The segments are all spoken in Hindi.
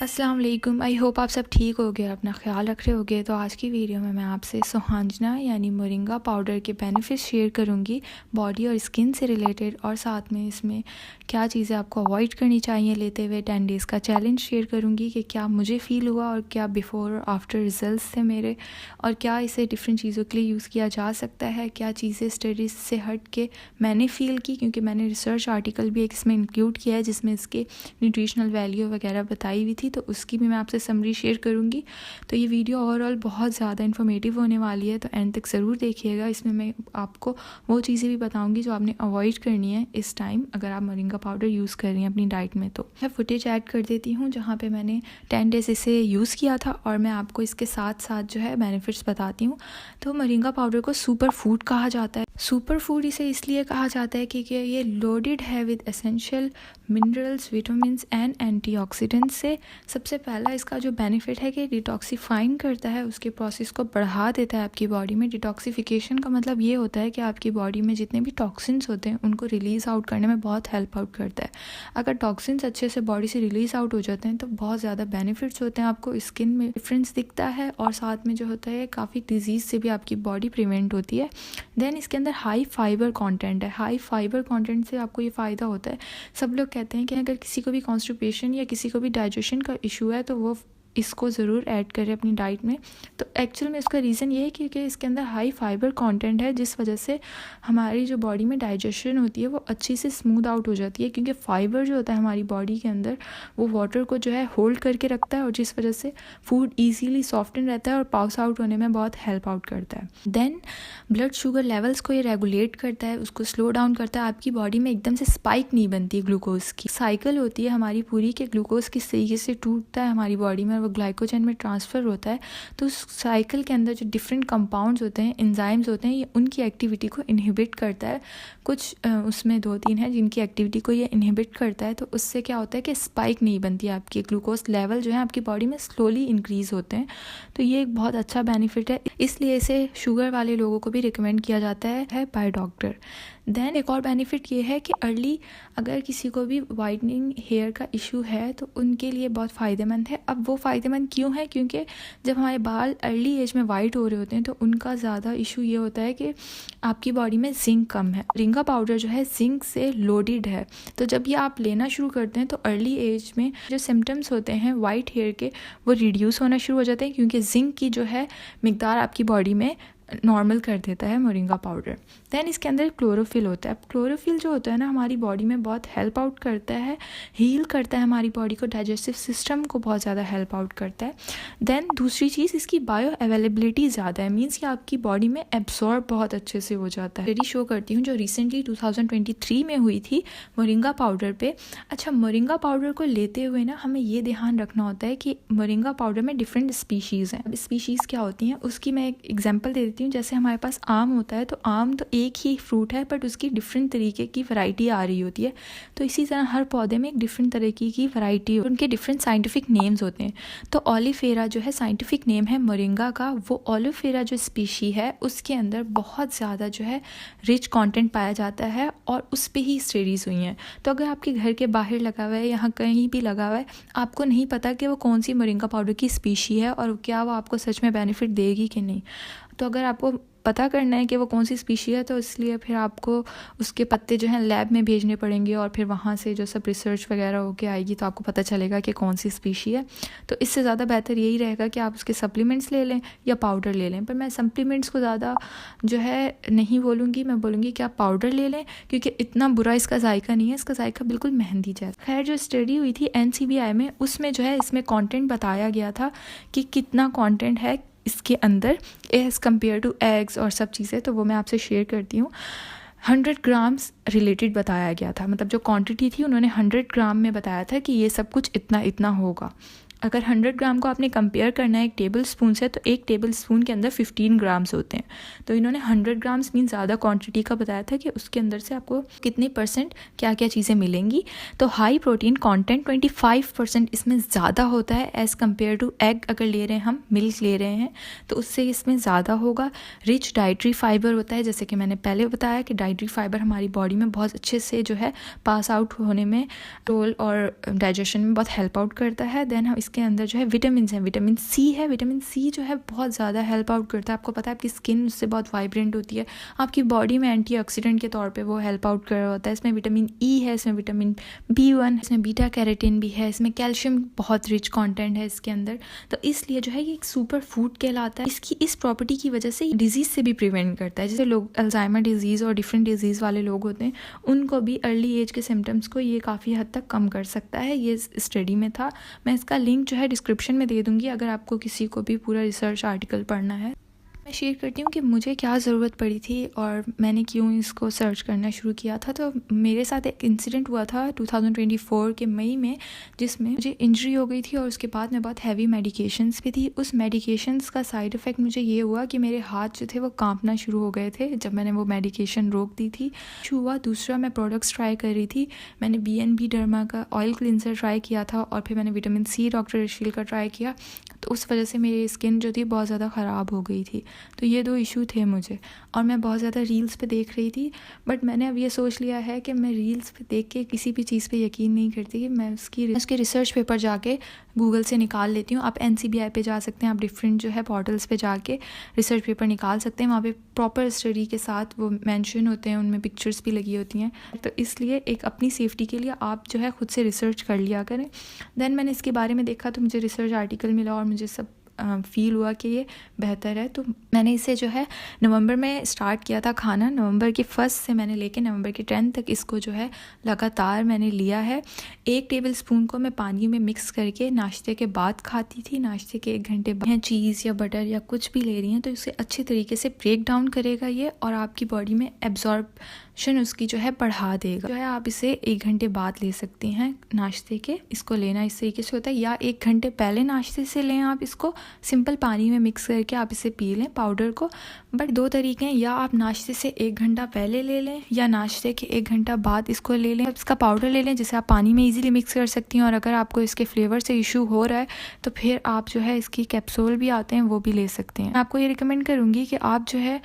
अस्सलाम वालेकुम। आई होप आप सब ठीक होगे, अपना ख्याल रख रहे होगे। तो आज की वीडियो में मैं आपसे सुहांजना यानी मोरिंगा पाउडर के बेनिफिट्स शेयर करूंगी बॉडी और स्किन से रिलेटेड, और साथ में इसमें क्या चीज़ें आपको अवॉइड करनी चाहिए लेते हुए 10 डेज़ का चैलेंज शेयर करूंगी कि क्या मुझे फ़ील हुआ और क्या बिफ़ोर और आफ्टर रिजल्ट्स थे मेरे, और क्या इसे डिफरेंट चीज़ों के लिए यूज़ किया जा सकता है, क्या चीज़ें स्टडीज़ से हट के मैंने फ़ील की, क्योंकि मैंने रिसर्च आर्टिकल भी एक इसमें इंक्लूड किया है जिसमें इसके न्यूट्रिशनल वैल्यू वगैरह बताई हुई थी, तो उसकी भी मैं आपसे समरी शेयर करूंगी। तो ये वीडियो ओवरऑल बहुत ज़्यादा इन्फॉर्मेटिव होने वाली है, तो एंड तक ज़रूर देखिएगा। इसमें मैं आपको वो चीज़ें भी बताऊंगी जो आपने अवॉइड करनी है इस टाइम अगर आप मोरिंगा पाउडर यूज़ कर रही हैं अपनी डाइट में। तो मैं फुटेज ऐड कर देती हूँ जहाँ पे मैंने 10 डेज़ इसे यूज़ किया था, और मैं आपको इसके साथ साथ जो है बेनिफिट्स बताती हूँ। तो मोरिंगा पाउडर को सुपर फूड कहा जाता है। सुपर फूड इसे इसलिए कहा जाता है क्योंकि ये लोडेड है with essential minerals, vitamins and antioxidants से। सबसे पहला इसका जो बेनिफिट है कि डिटॉक्सीफाइंग करता है, उसके प्रोसेस को बढ़ा देता है आपकी बॉडी में। डिटॉक्सिफिकेशन का मतलब ये होता है कि आपकी बॉडी में जितने भी टॉक्सिन्स होते हैं उनको रिलीज़ आउट करने में बहुत हेल्प आउट करता है। अगर टॉक्सिन्स अच्छे से बॉडी से रिलीज़ आउट हो जाते हैं तो बहुत ज़्यादा बेनिफिट्स होते हैं, आपको स्किन में डिफरेंस दिखता है, और साथ में जो होता है काफ़ी डिजीज़ से भी आपकी बॉडी प्रिवेंट होती है। देन इसके अंदर हाई फाइबर कंटेंट है। हाई फाइबर कंटेंट से आपको ये फ़ायदा होता है, सब लोग कहते हैं कि अगर किसी को भी कॉन्स्टिपेशन या किसी को भी डाइजेशन का इशू है तो वो इसको ज़रूर ऐड करें अपनी डाइट में। तो एक्चुअल में इसका रीज़न ये है क्योंकि इसके अंदर हाई फाइबर कंटेंट है, जिस वजह से हमारी जो बॉडी में डाइजेशन होती है वो अच्छी से स्मूथ आउट हो जाती है, क्योंकि फाइबर जो होता है हमारी बॉडी के अंदर वो वाटर को जो है होल्ड करके रखता है, और जिस वजह से फूड ईजीली सॉफ्टन रहता है और पास आउट होने में बहुत हेल्प आउट करता है। देन ब्लड शुगर लेवल्स को ये रेगुलेट करता है, उसको स्लो डाउन करता है। आपकी बॉडी में एकदम से स्पाइक नहीं बनती ग्लूकोज की। साइकिल होती है हमारी पूरी के ग्लूकोज किस तरीके से टूटता है हमारी बॉडी में, वो ग्लाइकोजन में ट्रांसफ़र होता है। तो उस साइकिल के अंदर जो डिफरेंट कंपाउंड्स होते हैं, एंजाइम्स होते हैं, ये उनकी एक्टिविटी को इनहिबिट करता है। कुछ उसमें 2-3 है जिनकी एक्टिविटी को ये इनहिबिट करता है। तो उससे क्या होता है कि स्पाइक नहीं बनती, आपकी ग्लूकोज लेवल जो है आपकी बॉडी में स्लोली इंक्रीज़ होते हैं। तो ये एक बहुत अच्छा बेनिफिट है, इसलिए इसे शुगर वाले लोगों को भी रिकमेंड किया जाता है बाय डॉक्टर। देन एक और बेनिफिट ये है कि अर्ली अगर किसी को भी वाइटनिंग हेयर का इशू है तो उनके लिए बहुत फ़ायदेमंद है। अब वो फ़ायदेमंद क्यों है? क्योंकि जब हमारे बाल अर्ली एज में वाइट हो रहे होते हैं तो उनका ज़्यादा इशू ये होता है कि आपकी बॉडी में जिंक कम है। मोरिंगा पाउडर जो है जिंक से लोडेड है, तो जब ये आप लेना शुरू करते हैं तो अर्ली एज में जो सिम्टम्स होते हैं वाइट हेयर के वो रिड्यूस होना शुरू हो जाते हैं, क्योंकि जिंक की जो है मिकदार आपकी बॉडी में नॉर्मल कर देता है मोरिंगा पाउडर। दैन इसके अंदर क्लोरोफिल होता है। क्लोरोफिल जो होता है ना हमारी बॉडी में बहुत हेल्प आउट करता है, हील करता है हमारी बॉडी को, डाइजेस्टिव सिस्टम को बहुत ज़्यादा हेल्प आउट करता है। देन दूसरी चीज़, इसकी बायो अवेलेबिलिटी ज़्यादा है, मीन्स कि आपकी बॉडी में एब्जॉर्ब बहुत अच्छे से हो जाता है। स्टडी शो करती हूँ जो रिसेंटली 2023 में हुई थी मोरिंगा पाउडर पे। अच्छा, मोरिंगा पाउडर को लेते हुए ना हमें ये ध्यान रखना होता है कि मोरिंगा पाउडर में डिफरेंट स्पीशीज़ हैं। स्पीशीज़ क्या होती हैं उसकी मैं एक एग्जाम्पल दे देती हूँ। जैसे हमारे पास आम होता है, तो आम तो एक ही फ्रूट है बट उसकी डिफरेंट तरीके की वैरायटी आ रही होती है। तो इसी तरह हर पौधे में एक डिफरेंट तरीके की वैरायटी, उनके डिफरेंट साइंटिफिक नेम्स होते हैं। तो ओलिफेरा जो है साइंटिफिक नेम है मोरिंगा का, वो ओलिफेरा जो स्पीशी है उसके अंदर बहुत ज़्यादा जो है रिच कंटेंट पाया जाता है, और उस पर ही स्टडीज़ हुई हैं। तो अगर आपके घर के बाहर लगा हुआ है, यहाँ कहीं भी लगा हुआ है, आपको नहीं पता कि वो कौन सी मोरिंगा पाउडर की स्पीशी है और क्या वो आपको सच में बेनिफिट देगी कि नहीं। तो अगर आपको पता करना है कि वो कौन सी स्पीशी है तो इसलिए फिर आपको उसके पत्ते जो हैं लैब में भेजने पड़ेंगे, और फिर वहाँ से जो सब रिसर्च वगैरह होके आएगी तो आपको पता चलेगा कि कौन सी स्पीशी है। तो इससे ज़्यादा बेहतर यही रहेगा कि आप उसके सप्लीमेंट्स ले लें या पाउडर ले लें। पर मैं सप्लीमेंट्स को ज़्यादा जो है नहीं बोलूँगी, मैं बोलूँगी कि आप पाउडर ले लें, क्योंकि इतना बुरा इसका जायका नहीं है, इसका जायका बिल्कुल मेहंदी जैसा। खैर, जो स्टडी हुई थी NCBI में, उसमें जो है इसमें कॉन्टेंट बताया गया था कि कितना कॉन्टेंट है इसके अंदर एज़ कम्पेयर टू एग्स और सब चीज़ें, तो वो मैं आपसे शेयर करती हूँ। 100 ग्राम्स रिलेटेड बताया गया था, मतलब जो क्वांटिटी थी उन्होंने 100 ग्राम में बताया था कि ये सब कुछ इतना इतना होगा। अगर 100 ग्राम को आपने कंपेयर करना है 1 टेबल स्पून से, तो 1 टेबल स्पून के अंदर 15 ग्राम्स होते हैं। तो इन्होंने 100 ग्राम्स मीन ज़्यादा क्वांटिटी का बताया था कि उसके अंदर से आपको कितने % क्या क्या चीज़ें मिलेंगी। तो हाई प्रोटीन कंटेंट 25% इसमें ज़्यादा होता है एज़ कम्पेयर टू एग। अगर ले रहे हैं हम, मिल्क ले रहे हैं, तो उससे इसमें ज़्यादा होगा। रिच डाइटरी फाइबर होता है, जैसे कि मैंने पहले बताया कि डाइटरी फाइबर हमारी बॉडी में बहुत अच्छे से जो है पास आउट होने में रोल और डाइजेशन में बहुत हेल्प आउट करता है। देन हम इसके अंदर जो है विटामिन है, विटामिन सी है। विटामिन सी जो है बहुत ज़्यादा हेल्प आउट करता है। आपको पता है आपकी स्किन उससे बहुत वाइब्रेंट होती है, आपकी बॉडी में एंटीऑक्सीडेंट के तौर पे वो हेल्प आउट कर रहा होता है। इसमें विटामिन ई है, इसमें विटामिन B1, इसमें बीटा कैरोटीन भी है, इसमें कैल्शियम बहुत रिच कंटेंट है इसके अंदर। तो इसलिए जो है ये एक सुपर फूड कहलाता है। इसकी इस प्रॉपर्टी की वजह से डिजीज़ से भी प्रिवेंट करता है। जैसे लोग अल्जाइमर डिजीज़ और डिफरेंट डिजीज़ वाले लोग होते हैं, उनको भी अर्ली एज के सिम्टम्स को ये काफ़ी हद तक कम कर सकता है। ये स्टडी में था। मैं इसका लिंक जो है डिस्क्रिप्शन में दे दूँगी अगर आपको किसी को भी पूरा रिसर्च आर्टिकल पढ़ना है। मैं शेयर करती हूँ कि मुझे क्या ज़रूरत पड़ी थी और मैंने क्यों इसको सर्च करना शुरू किया था। तो मेरे साथ एक इंसिडेंट हुआ था 2024 के मई में, जिसमें मुझे इंजरी हो गई थी और उसके बाद मैं बहुत हैवी मेडिकेशंस पे थी। उस मेडिकेशंस का साइड इफ़ेक्ट मुझे ये हुआ कि मेरे हाथ जो थे वो कांपना शुरू हो गए थे जब मैंने वो मेडिकेशन रोक दी थी। हुआ दूसरा, मैं प्रोडक्ट्स ट्राई कर रही थी। मैंने BNB डर्मा का ऑयल क्लिनजर ट्राई किया था और फिर मैंने विटामिन सी डॉक्टर रशील का ट्राई किया। तो उस वजह से मेरी स्किन जो थी बहुत ज़्यादा ख़राब हो गई थी। तो ये 2 इशू थे मुझे, और मैं बहुत ज़्यादा रील्स पे देख रही थी। बट मैंने अब ये सोच लिया है कि मैं रील्स पे देख के किसी भी चीज़ पे यकीन नहीं करती, कि मैं उसके रिसर्च पेपर जाके गूगल से निकाल लेती हूँ। आप NCBI पे जा सकते हैं, आप डिफरेंट जो है पोर्टल्स पे जाके रिसर्च पेपर निकाल सकते हैं। वहाँ पे प्रॉपर स्टडी के साथ वो मेंशन होते हैं, उनमें पिक्चर्स भी लगी होती हैं। तो इसलिए एक अपनी सेफ्टी के लिए आप जो है खुद से रिसर्च कर लिया करें। देन मैंने इसके बारे में देखा तो मुझे रिसर्च आर्टिकल मिला और मुझे सब फील हुआ कि ये बेहतर है। तो मैंने इसे जो है नवंबर में स्टार्ट किया था खाना। नवंबर के 1 से मैंने लेके नवंबर के 10 तक इसको जो है लगातार मैंने लिया है। 1 टेबलस्पून को मैं पानी में मिक्स करके नाश्ते के बाद खाती थी। नाश्ते के 1 घंटे बाद चीज़ या बटर या कुछ भी ले रही हैं तो इसे अच्छे तरीके से ब्रेक डाउन करेगा ये, और आपकी बॉडी में एब्जॉर्प्शन उसकी जो है बढ़ा देगा। जो है आप इसे 1 घंटे बाद ले सकती हैं नाश्ते के। इसको लेना इस तरीके से होता है, या 1 घंटे पहले नाश्ते से लें आप इसको, सिंपल पानी में मिक्स करके आप इसे पी लें पाउडर को। बट 2 तरीके हैं, या आप नाश्ते से 1 घंटा पहले ले लें या नाश्ते के 1 घंटा बाद इसको ले लें। इसका पाउडर ले लें जिसे आप पानी में इजीली मिक्स कर सकती हैं, और अगर आपको इसके फ्लेवर से इशू हो रहा है तो फिर आप जो है इसकी कैप्सूल भी आते हैं वो भी ले सकते हैं। मैं आपको ये रिकमेंड करूँगी कि आप जो है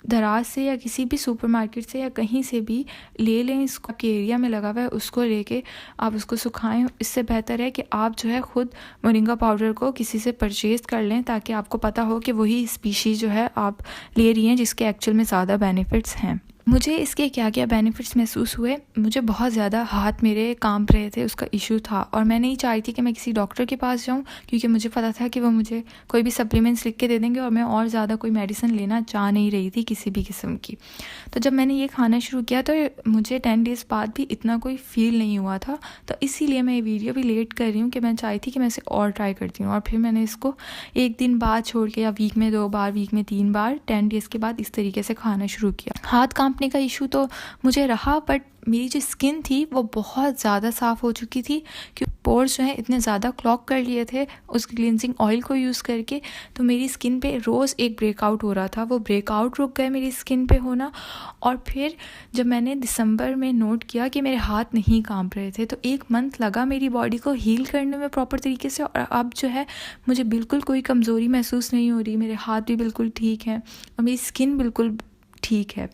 दराज से या किसी भी सुपरमार्केट से या कहीं से भी ले लें। इसको आपके एरिया में लगा हुआ है उसको लेके आप उसको सुखाएं। इससे बेहतर है कि आप जो है खुद मोरिंगा पाउडर को किसी से परचेज़ कर लें, ताकि आपको पता हो कि वही स्पीशीज़ जो है आप ले रही हैं जिसके एक्चुअल में ज़्यादा बेनिफिट्स हैं। मुझे इसके क्या क्या बेनिफिट्स महसूस हुए। मुझे बहुत ज़्यादा हाथ मेरे कांप रहे थे, उसका इशू था, और मैं नहीं चाह रही थी कि मैं किसी डॉक्टर के पास जाऊं, क्योंकि मुझे पता था कि वो मुझे कोई भी सप्लीमेंट्स लिख के दे देंगे और मैं और ज़्यादा कोई मेडिसिन लेना चाह नहीं रही थी किसी भी किस्म की। तो जब मैंने ये खाना शुरू किया तो मुझे 10 डेज़ बाद भी इतना कोई फील नहीं हुआ था। तो इसीलिए मैं ये वीडियो भी लेट कर रही हूँ कि मैं चाहती थी कि मैं इसे और ट्राई करती हूँ। और फिर मैंने इसको 1 दिन बाद छोड़ के, या वीक में 2 बार, वीक में 3 बार, 10 डेज़ के बाद इस तरीके से खाना शुरू किया। हाथ कांपने का इशू तो मुझे रहा, बट मेरी जो स्किन थी वो बहुत ज़्यादा साफ़ हो चुकी थी, क्योंकि पोर्स जो है इतने ज़्यादा क्लॉग कर लिए थे उस क्लींजिंग ऑयल को यूज़ करके। तो मेरी स्किन पे रोज़ एक ब्रेकआउट हो रहा था, वो ब्रेकआउट रुक गए मेरी स्किन पे होना। और फिर जब मैंने दिसंबर में नोट किया कि मेरे हाथ नहीं कांप रहे थे, तो 1 मंथ लगा मेरी बॉडी को हील करने में प्रॉपर तरीके से। और अब जो है मुझे बिल्कुल कोई कमज़ोरी महसूस नहीं हो रही, मेरे हाथ भी बिल्कुल ठीक हैं और मेरी स्किन बिल्कुल ठीक है,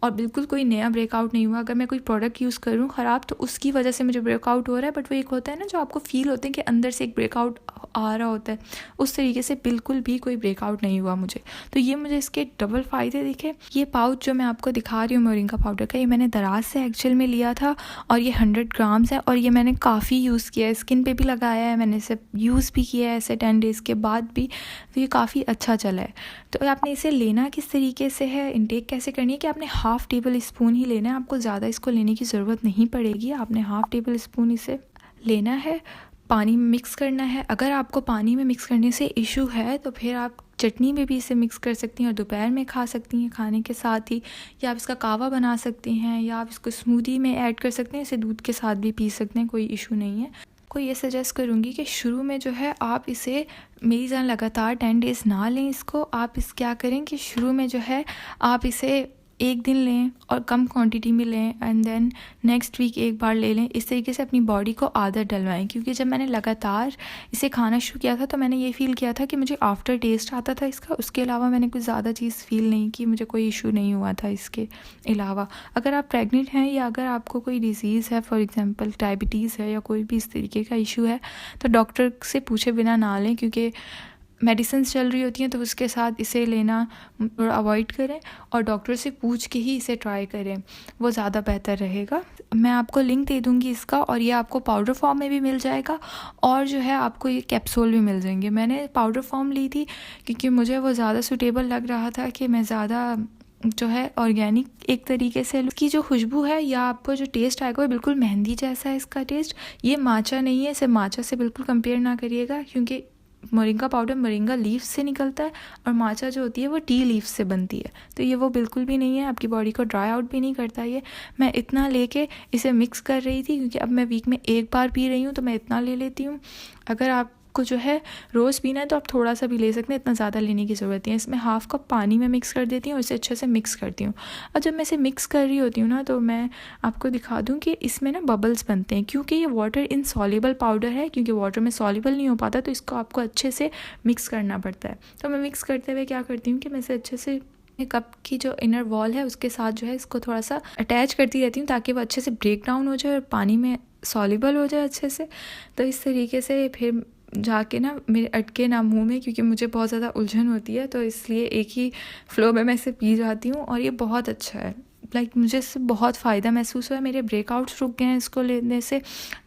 और बिल्कुल कोई नया ब्रेकआउट नहीं हुआ। अगर मैं कोई प्रोडक्ट यूज़ करूँ ख़राब तो उसकी वजह से मुझे ब्रेकआउट हो रहा है, बट वो एक होता है ना जो आपको फील होते हैं कि अंदर से एक ब्रेकआउट आ रहा होता है, उस तरीके से बिल्कुल भी कोई ब्रेकआउट नहीं हुआ मुझे। तो ये मुझे इसके डबल फ़ायदे दिखे। ये पाउच जो मैं आपको दिखा रही हूँ मोरिंगा पाउडर का, ये मैंने दराज से एक्चुअल में लिया था, और ये 100 ग्राम्स है, और ये मैंने काफ़ी यूज़ किया है, स्किन पे भी लगाया है, मैंने इसे यूज़ भी किया है ऐसे 10 डेज़ के बाद भी, तो ये काफ़ी अच्छा चला है। तो आपने इसे लेना किस तरीके से है, इनटेक कैसे करनी है, कि आपने ½ टेबल स्पून ही लेना है, आपको ज़्यादा इसको लेने की ज़रूरत नहीं पड़ेगी। आपने ½ टेबल स्पून इसे लेना है, पानी में मिक्स करना है। अगर आपको पानी में मिक्स करने से इशू है तो फिर आप चटनी में भी इसे मिक्स कर सकती हैं और दोपहर में खा सकती हैं खाने के साथ ही, या आप इसका कावा बना सकती हैं, या आप इसको स्मूदी में ऐड कर सकते हैं, इसे दूध के साथ भी पी सकते हैं, कोई इशू नहीं है। को ये सजेस्ट करूँगी कि शुरू में जो है आप इसे मेरी तरह लगातार 10 डेज़ ना लें इसको। आप क्या करें कि शुरू में जो है आप इसे एक दिन लें और कम क्वांटिटी में लें एंड देन नेक्स्ट वीक एक बार ले लें। इस तरीके से अपनी बॉडी को आदत डलवाएं, क्योंकि जब मैंने लगातार इसे खाना शुरू किया था तो मैंने ये फ़ील किया था कि मुझे आफ्टर टेस्ट आता था इसका। उसके अलावा मैंने कुछ ज़्यादा चीज़ फ़ील नहीं की, मुझे कोई इशू नहीं हुआ था इसके अलावा। अगर आप प्रेग्नेंट हैं या अगर आपको कोई डिजीज़ है, फॉर एग्जांपल डायबिटीज़ है या कोई भी इस तरीके का इशू है, तो डॉक्टर से पूछे बिना ना लें, क्योंकि मेडिसिन चल रही होती हैं तो उसके साथ इसे लेना थोड़ा अवॉइड करें और डॉक्टर से पूछ के ही इसे ट्राई करें, वो ज़्यादा बेहतर रहेगा। मैं आपको लिंक दे दूँगी इसका, और ये आपको पाउडर फॉर्म में भी मिल जाएगा और जो है आपको ये कैप्सूल भी मिल जाएंगे। मैंने पाउडर फॉर्म ली थी क्योंकि मुझे वो ज़्यादा सूटेबल लग रहा था कि मैं ज़्यादा जो है ऑर्गेनिक एक तरीके से। इसकी जो खुशबू है या आपको जो टेस्ट आएगा वो बिल्कुल मेहंदी जैसा है इसका टेस्ट। ये माचा नहीं है, इसे माचा से बिल्कुल कंपेयर ना करिएगा, क्योंकि मोरिंगा पाउडर मोरिंगा लीफ से निकलता है और माचा जो होती है वो टी लीफ से बनती है, तो ये वो बिल्कुल भी नहीं है। आपकी बॉडी को ड्राई आउट भी नहीं करता ये। मैं इतना लेके इसे मिक्स कर रही थी क्योंकि अब मैं वीक में एक बार पी रही हूँ, तो मैं इतना ले लेती हूँ। अगर आपको जो है रोज़ पीना है तो आप थोड़ा सा भी ले सकते हैं, इतना ज़्यादा लेने की ज़रूरत नहीं है। इसमें हाफ़ कप पानी में मिक्स कर देती हूँ और इसे अच्छे से मिक्स करती हूँ। और जब मैं इसे मिक्स कर रही होती हूँ ना, तो मैं आपको दिखा दूँ कि इसमें ना बबल्स बनते हैं, क्योंकि ये वाटर इनसॉल्युबल पाउडर है, क्योंकि वाटर में सॉल्युबल नहीं हो पाता, तो इसको आपको अच्छे से मिक्स करना पड़ता है। तो मैं मिक्स करते हुए क्या करती हूँ कि मैं इसे अच्छे से कप की जो इनर वॉल है उसके साथ जो है इसको थोड़ा सा अटैच करती रहती हूँ, ताकि वो अच्छे से ब्रेक डाउन हो जाए और पानी में सॉल्युबल हो जाए अच्छे से। तो इस तरीके से फिर जाके ना मेरे अटके ना मुंह में, क्योंकि मुझे बहुत ज़्यादा उलझन होती है, तो इसलिए एक ही फ्लो में मैं इसे पी जाती हूँ। और ये बहुत अच्छा है, मुझे इससे बहुत फ़ायदा महसूस हुआ है। मेरे ब्रेकआउट्स रुक गए हैं इसको लेने से,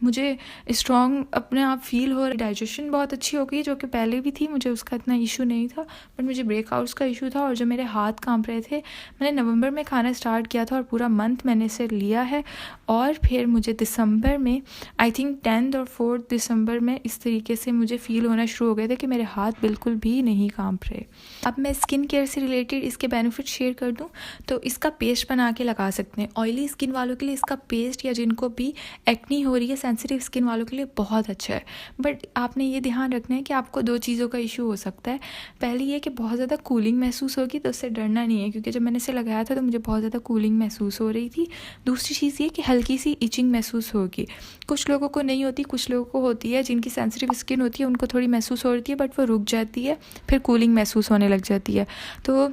मुझे स्ट्रॉन्ग अपने आप फील हो रहा है। डाइजेशन बहुत अच्छी हो गई, जो कि पहले भी थी, मुझे उसका इतना इशू नहीं था, बट मुझे ब्रेकआउट्स का इशू था। और जो मेरे हाथ कांप रहे थे, मैंने नवंबर में खाना स्टार्ट किया था और पूरा मंथ मैंने इसे लिया है। और फिर मुझे दिसंबर में, आई थिंक 10 और 4 दिसंबर में इस तरीके से मुझे फ़ील होना शुरू हो गए थे कि मेरे हाथ बिल्कुल भी नहीं कांप रहे। अब मैं स्किन केयर से रिलेटेड इसके बेनिफिट शेयर कर दूँ, तो इसका पेस्ट बना के लगा सकते हैं। ऑयली स्किन वालों के लिए इसका पेस्ट, या जिनको भी एक्नी हो रही है, सेंसिटिव स्किन वालों के लिए बहुत अच्छा है। बट आपने ये ध्यान रखना है कि आपको 2 चीज़ों का इशू हो सकता है। पहली ये कि बहुत ज़्यादा कूलिंग महसूस होगी, तो उससे डरना नहीं है, क्योंकि जब मैंने इसे लगाया था तो मुझे बहुत ज़्यादा कूलिंग महसूस हो रही थी। दूसरी चीज़ ये कि हल्की सी इचिंग महसूस होगी। कुछ लोगों को नहीं होती, कुछ लोगों को होती है। जिनकी सेंसिटिव स्किन होती है उनको थोड़ी महसूस हो रही है, बट वो रुक जाती है, फिर कूलिंग महसूस होने लग जाती है। तो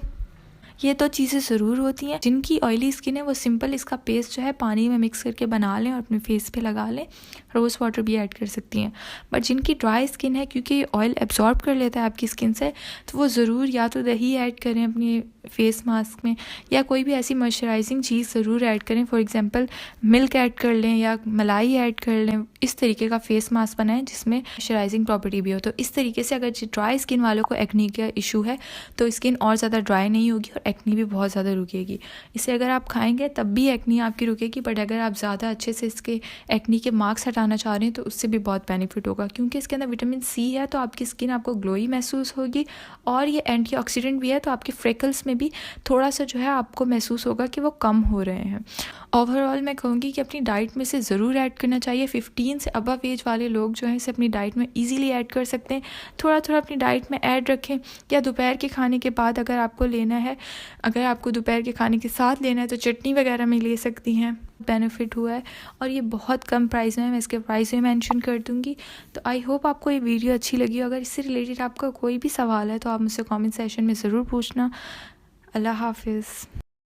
ये 2 चीज़ें ज़रूर होती हैं। जिनकी ऑयली स्किन है वो सिंपल इसका पेस्ट जो है पानी में मिक्स करके बना लें और अपने फेस पे लगा लें। रोज़ वाटर भी ऐड कर सकती हैं। बट जिनकी ड्राई स्किन है, क्योंकि ये ऑयल एब्जॉर्ब कर लेता है आपकी स्किन से, तो वो ज़रूर या तो दही ऐड करें अपने फेस मास्क में, या कोई भी ऐसी मॉइस्चराइजिंग चीज़ ज़रूर ऐड करें। फॉर एग्जांपल मिल्क ऐड कर लें या मलाई ऐड कर लें। इस तरीके का फेस मास्क बनाएं जिसमें मॉइस्चराइजिंग प्रॉपर्टी भी हो। तो इस तरीके से अगर ड्राई स्किन वालों को एक्नी का इशू है तो स्किन और ज़्यादा ड्राई नहीं होगी और एक्नी भी बहुत ज़्यादा रुकेगी। इसे अगर आप खाएंगे तब भी एक्नी आपकी रुकेगी, बट अगर आप ज़्यादा अच्छे से इसके एक्नी के मार्क्स हटाना चाह रहे हैं तो उससे भी बहुत बेनिफिट होगा, क्योंकि इसके अंदर विटामिन सी है, तो आपकी स्किन आपको ग्लोई महसूस होगी। और ये एंटीऑक्सीडेंट भी है, तो आपके फ्रेकल्स में भी थोड़ा सा जो है आपको महसूस होगा कि वो कम हो रहे हैं। ओवरऑल मैं कहूँगी कि अपनी डाइट में से ज़रूर ऐड करना चाहिए। 15 से अबव एज वाले लोग जो हैं इसे अपनी डाइट में इजीली ऐड कर सकते हैं। थोड़ा थोड़ा अपनी डाइट में ऐड रखें, या दोपहर के खाने के बाद अगर आपको लेना है, अगर आपको दोपहर के खाने के साथ लेना है तो चटनी वगैरह में ले सकती हैं। बेनिफिट हुआ है और ये बहुत कम प्राइस में है, मैं इसके प्राइस में मेंशन कर दूँगी। तो आई होप आपको ये वीडियो अच्छी लगी। अगर इससे रिलेटेड आपका कोई भी सवाल है तो आप मुझसे कमेंट सेशन में ज़रूर पूछना। अल्लाह हाफिज़।